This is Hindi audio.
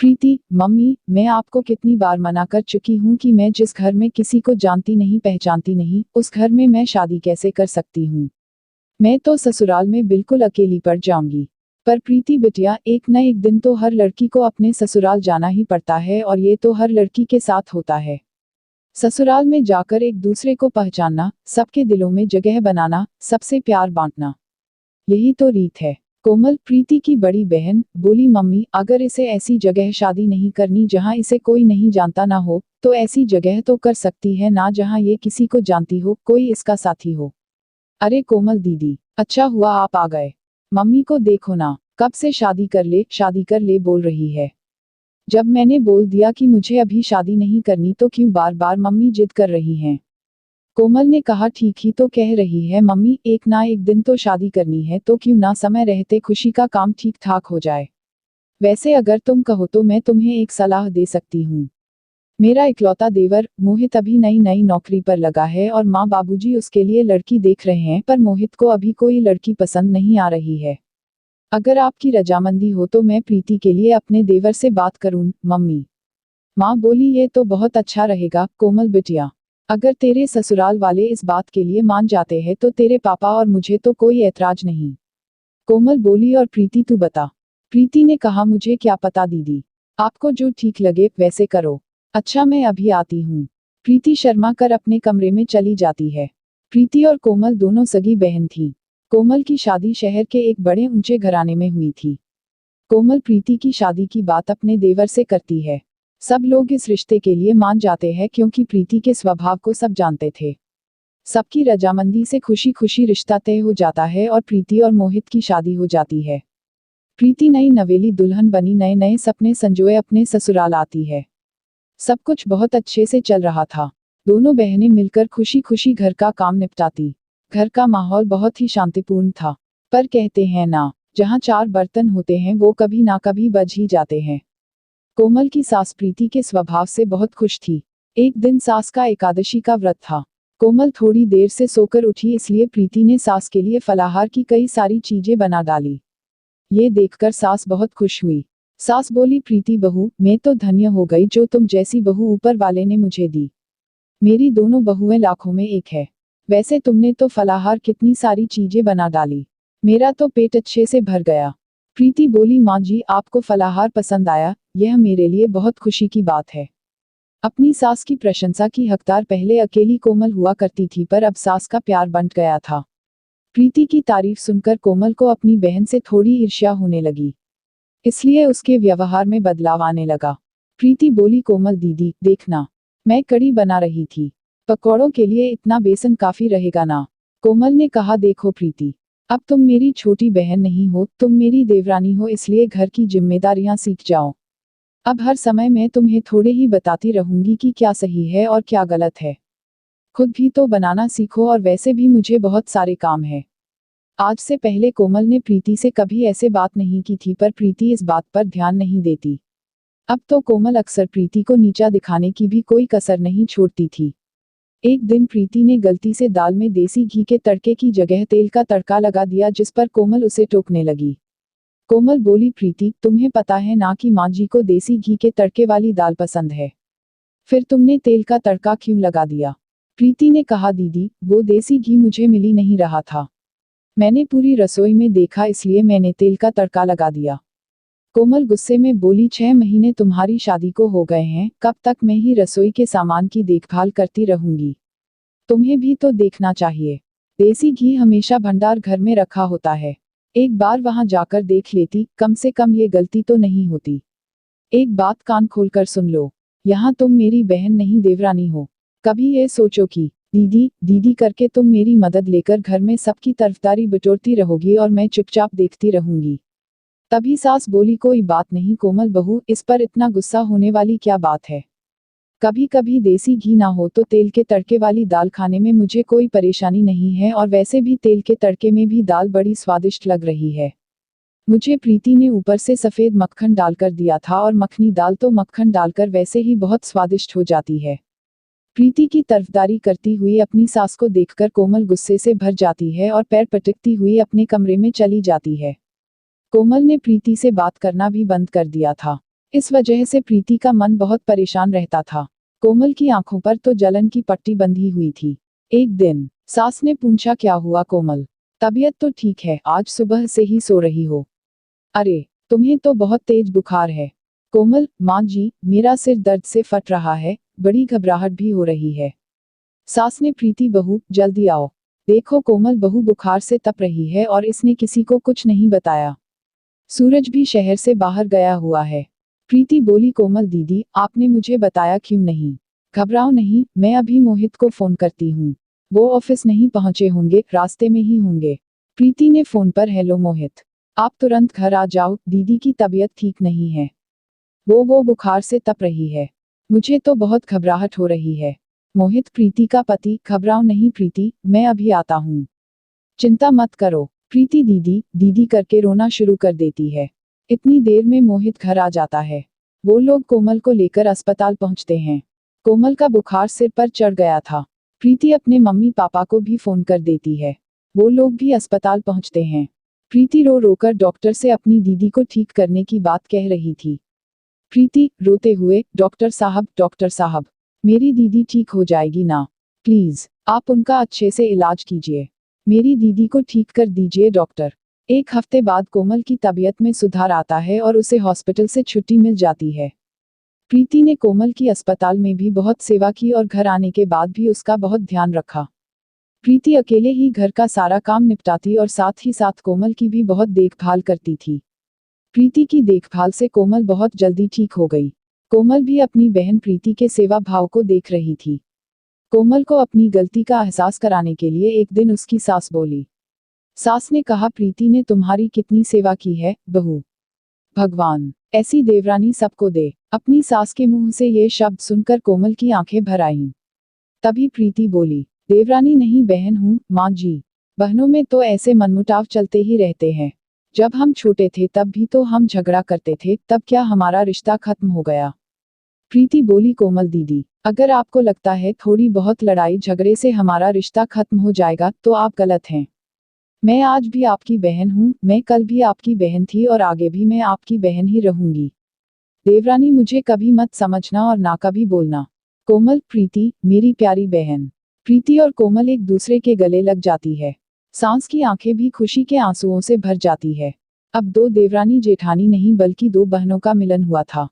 प्रीति, मम्मी, मैं आपको कितनी बार मना कर चुकी हूँ कि मैं जिस घर में किसी को जानती नहीं पहचानती नहीं, उस घर में मैं शादी कैसे कर सकती हूँ। मैं तो ससुराल में बिल्कुल अकेली पड़ जाऊंगी। पर प्रीति बिटिया, एक न एक दिन तो हर लड़की को अपने ससुराल जाना ही पड़ता है और ये तो हर लड़की के साथ होता है। ससुराल में जाकर एक दूसरे को पहचानना, सबके दिलों में जगह बनाना, सबसे प्यार बांटना, यही तो रीत है। कोमल, प्रीति की बड़ी बहन, बोली मम्मी, अगर इसे ऐसी जगह शादी नहीं करनी जहाँ इसे कोई नहीं जानता ना हो, तो ऐसी जगह तो कर सकती है ना जहाँ ये किसी को जानती हो, कोई इसका साथी हो। अरे कोमल दीदी, अच्छा हुआ आप आ गए। मम्मी को देखो ना, कब से शादी कर ले बोल रही है। जब मैंने बोल दिया कि मुझे अभी शादी नहीं करनी तो क्यों बार बार मम्मी जिद कर रही हैं। कोमल ने कहा, ठीक ही तो कह रही है मम्मी, एक ना एक दिन तो शादी करनी है तो क्यों ना समय रहते खुशी का काम ठीक ठाक हो जाए। वैसे अगर तुम कहो तो मैं तुम्हें एक सलाह दे सकती हूँ। मेरा इकलौता देवर मोहित अभी नई नई नौकरी पर लगा है और माँ बाबूजी उसके लिए लड़की देख रहे हैं, पर मोहित को अभी कोई लड़की पसंद नहीं आ रही है। अगर आपकी रजामंदी हो तो मैं प्रीति के लिए अपने देवर से बात करूं मम्मी। माँ बोली, ये तो बहुत अच्छा रहेगा कोमल बिटिया। अगर तेरे ससुराल वाले इस बात के लिए मान जाते हैं तो तेरे पापा और मुझे तो कोई ऐतराज नहीं। कोमल बोली, और प्रीति तू बता। प्रीति ने कहा, मुझे क्या पता दीदी, आपको जो ठीक लगे वैसे करो। अच्छा मैं अभी आती हूँ। प्रीति शर्मा कर अपने कमरे में चली जाती है। प्रीति और कोमल दोनों सगी बहन थी। कोमल की शादी शहर के एक बड़े ऊंचे घराने में हुई थी। कोमल प्रीति की शादी की बात अपने देवर से करती है। सब लोग इस रिश्ते के लिए मान जाते हैं क्योंकि प्रीति के स्वभाव को सब जानते थे। सबकी रजामंदी से खुशी खुशी रिश्ता तय हो जाता है और प्रीति और मोहित की शादी हो जाती है। प्रीति नई नवेली दुल्हन बनी नए नए सपने संजोए अपने ससुराल आती है। सब कुछ बहुत अच्छे से चल रहा था। दोनों बहनें मिलकर खुशी खुशी घर का काम निपटाती। घर का माहौल बहुत ही शांतिपूर्ण था। पर कहते हैं ना, जहाँ चार बर्तन होते हैं वो कभी ना कभी बज ही जाते हैं। कोमल की सास प्रीति के स्वभाव से बहुत खुश थी। एक दिन सास का एकादशी का व्रत था। कोमल थोड़ी देर से सोकर उठी, इसलिए प्रीति ने सास के लिए फलाहार की कई सारी चीजें बना डाली। ये देखकर सास बहुत खुश हुई। सास बोली, प्रीति बहू, मैं तो धन्य हो गई जो तुम जैसी बहू ऊपर वाले ने मुझे दी। मेरी दोनों बहुएं लाखों में एक है। वैसे तुमने तो फलाहार कितनी सारी चीजें बना डाली, मेरा तो पेट अच्छे से भर गया। प्रीति बोली, माँ जी आपको फलाहार पसंद आया, यह मेरे लिए बहुत खुशी की बात है। अपनी सास की प्रशंसा की हकदार पहले अकेली कोमल हुआ करती थी, पर अब सास का प्यार बंट गया था। प्रीति की तारीफ सुनकर कोमल को अपनी बहन से थोड़ी ईर्ष्या होने लगी, इसलिए उसके व्यवहार में बदलाव आने लगा। प्रीति बोली, कोमल दीदी देखना, मैं कढ़ी बना रही थी, पकौड़ों के लिए इतना बेसन काफी रहेगा ना। कोमल ने कहा, देखो प्रीति, अब तुम मेरी छोटी बहन नहीं हो, तुम मेरी देवरानी हो, इसलिए घर की जिम्मेदारियां सीख जाओ। अब हर समय मैं तुम्हें थोड़े ही बताती रहूंगी कि क्या सही है और क्या गलत है। खुद भी तो बनाना सीखो, और वैसे भी मुझे बहुत सारे काम है। आज से पहले कोमल ने प्रीति से कभी ऐसे बात नहीं की थी, पर प्रीति इस बात पर ध्यान नहीं देती। अब तो कोमल अक्सर प्रीति को नीचा दिखाने की भी कोई कसर नहीं छोड़ती थी। एक दिन प्रीति ने गलती से दाल में देसी घी के तड़के की जगह तेल का तड़का लगा दिया, जिस पर कोमल उसे टोकने लगी। कोमल बोली, प्रीति तुम्हें पता है ना कि माँ जी को देसी घी के तड़के वाली दाल पसंद है, फिर तुमने तेल का तड़का क्यों लगा दिया। प्रीति ने कहा, दीदी वो देसी घी मुझे मिल ही नहीं रहा था, मैंने पूरी रसोई में देखा, इसलिए मैंने तेल का तड़का लगा दिया। कोमल गुस्से में बोली, 6 महीने तुम्हारी शादी को हो गए हैं, कब तक मैं ही रसोई के सामान की देखभाल करती रहूंगी। तुम्हें भी तो देखना चाहिए, देसी घी हमेशा भंडार घर में रखा होता है, एक बार वहां जाकर देख लेती, कम से कम ये गलती तो नहीं होती। एक बात कान खोलकर सुन लो, यहाँ तुम मेरी बहन नहीं देवरानी हो। कभी ये सोचो कि दीदी दीदी करके तुम मेरी मदद लेकर घर में सबकी तरफदारी बटोरती रहोगी और मैं चुपचाप देखती रहूंगी। तभी सास बोली, कोई बात नहीं कोमल बहू, इस पर इतना गुस्सा होने वाली क्या बात है। कभी कभी देसी घी ना हो तो तेल के तड़के वाली दाल खाने में मुझे कोई परेशानी नहीं है, और वैसे भी तेल के तड़के में भी दाल बड़ी स्वादिष्ट लग रही है। मुझे प्रीति ने ऊपर से सफेद मक्खन डालकर दिया था, और मखनी दाल तो मक्खन डालकर वैसे ही बहुत स्वादिष्ट हो जाती है। प्रीति की तरफदारी करती हुई अपनी सास को देखकर कोमल गुस्से से भर जाती है और पैर पटकती हुई अपने कमरे में चली जाती है। कोमल ने प्रीति से बात करना भी बंद कर दिया था। इस वजह से प्रीति का मन बहुत परेशान रहता था। कोमल की आंखों पर तो जलन की पट्टी बंधी हुई थी। एक दिन सास ने पूछा, क्या हुआ कोमल? तबीयत तो ठीक है, आज सुबह से ही सो रही हो। अरे, तुम्हें तो बहुत तेज बुखार है। कोमल, माँ जी, मेरा सिर दर्द से फट रहा है, बड़ी घबराहट भी हो रही है। सास ने, प्रीति बहू, जल्दी आओ। देखो कोमल बहू बुखार से तप रही है और इसने किसी को कुछ नहीं बताया। सूरज भी शहर से बाहर गया हुआ है। प्रीति बोली, कोमल दीदी, आपने मुझे बताया क्यों नहीं? घबराओ नहीं, मैं अभी मोहित को फोन करती हूँ। वो ऑफिस नहीं पहुंचे होंगे, रास्ते में ही होंगे। प्रीति ने फोन पर, हेलो मोहित, आप तुरंत घर आ जाओ, दीदी की तबीयत ठीक नहीं है। वो बुखार से तप रही है। मुझे तो बहुत घबराहट हो रही है। मोहित, प्रीति का पति, घबराओ नहीं प्रीति, मैं अभी आता हूँ। चिंता मत करो। प्रीति दीदी दीदी करके रोना शुरू कर देती है। इतनी देर में मोहित घर आ जाता है। वो लोग कोमल को लेकर अस्पताल पहुंचते हैं। कोमल का बुखार सिर पर चढ़ गया था। प्रीति अपने मम्मी पापा को भी फोन कर देती है। वो लोग भी अस्पताल पहुंचते हैं। प्रीति रो रोकर डॉक्टर से अपनी दीदी को ठीक करने की बात कह रही थी। प्रीति रोते हुए, डॉक्टर साहब, मेरी दीदी ठीक हो जाएगी ना? प्लीज, आप उनका अच्छे से इलाज कीजिए। मेरी दीदी को ठीक कर दीजिए डॉक्टर। एक हफ्ते बाद कोमल की तबीयत में सुधार आता है और उसे हॉस्पिटल से छुट्टी मिल जाती है। प्रीति ने कोमल की अस्पताल में भी बहुत सेवा की और घर आने के बाद भी उसका बहुत ध्यान रखा। प्रीति अकेले ही घर का सारा काम निपटाती और साथ ही साथ कोमल की भी बहुत देखभाल करती थी। प्रीति की देखभाल से कोमल बहुत जल्दी ठीक हो गई। कोमल भी अपनी बहन प्रीति के सेवा भाव को देख रही थी। कोमल को अपनी गलती का एहसास कराने के लिए एक दिन उसकी सास बोली। सास ने कहा, प्रीति ने तुम्हारी कितनी सेवा की है बहू। भगवान ऐसी देवरानी सबको दे। अपनी सास के मुंह से ये शब्द सुनकर कोमल की आंखें भर आईं। तभी प्रीति बोली, देवरानी नहीं बहन हूँ माँ जी। बहनों में तो ऐसे मनमुटाव चलते ही रहते हैं। जब हम छोटे थे तब भी तो हम झगड़ा करते थे, तब क्या हमारा रिश्ता खत्म हो गया? प्रीति बोली, कोमल दीदी, अगर आपको लगता है थोड़ी बहुत लड़ाई झगड़े से हमारा रिश्ता खत्म हो जाएगा तो आप गलत हैं। मैं आज भी आपकी बहन हूँ, मैं कल भी आपकी बहन थी और आगे भी मैं आपकी बहन ही रहूंगी। देवरानी मुझे कभी मत समझना और ना कभी बोलना। कोमल, प्रीति, मेरी प्यारी बहन। प्रीति और कोमल एक दूसरे के गले लग जाती है। सांस की आंखें भी खुशी के आंसुओं से भर जाती है। अब दो देवरानी जेठानी नहीं बल्कि दो बहनों का मिलन हुआ था।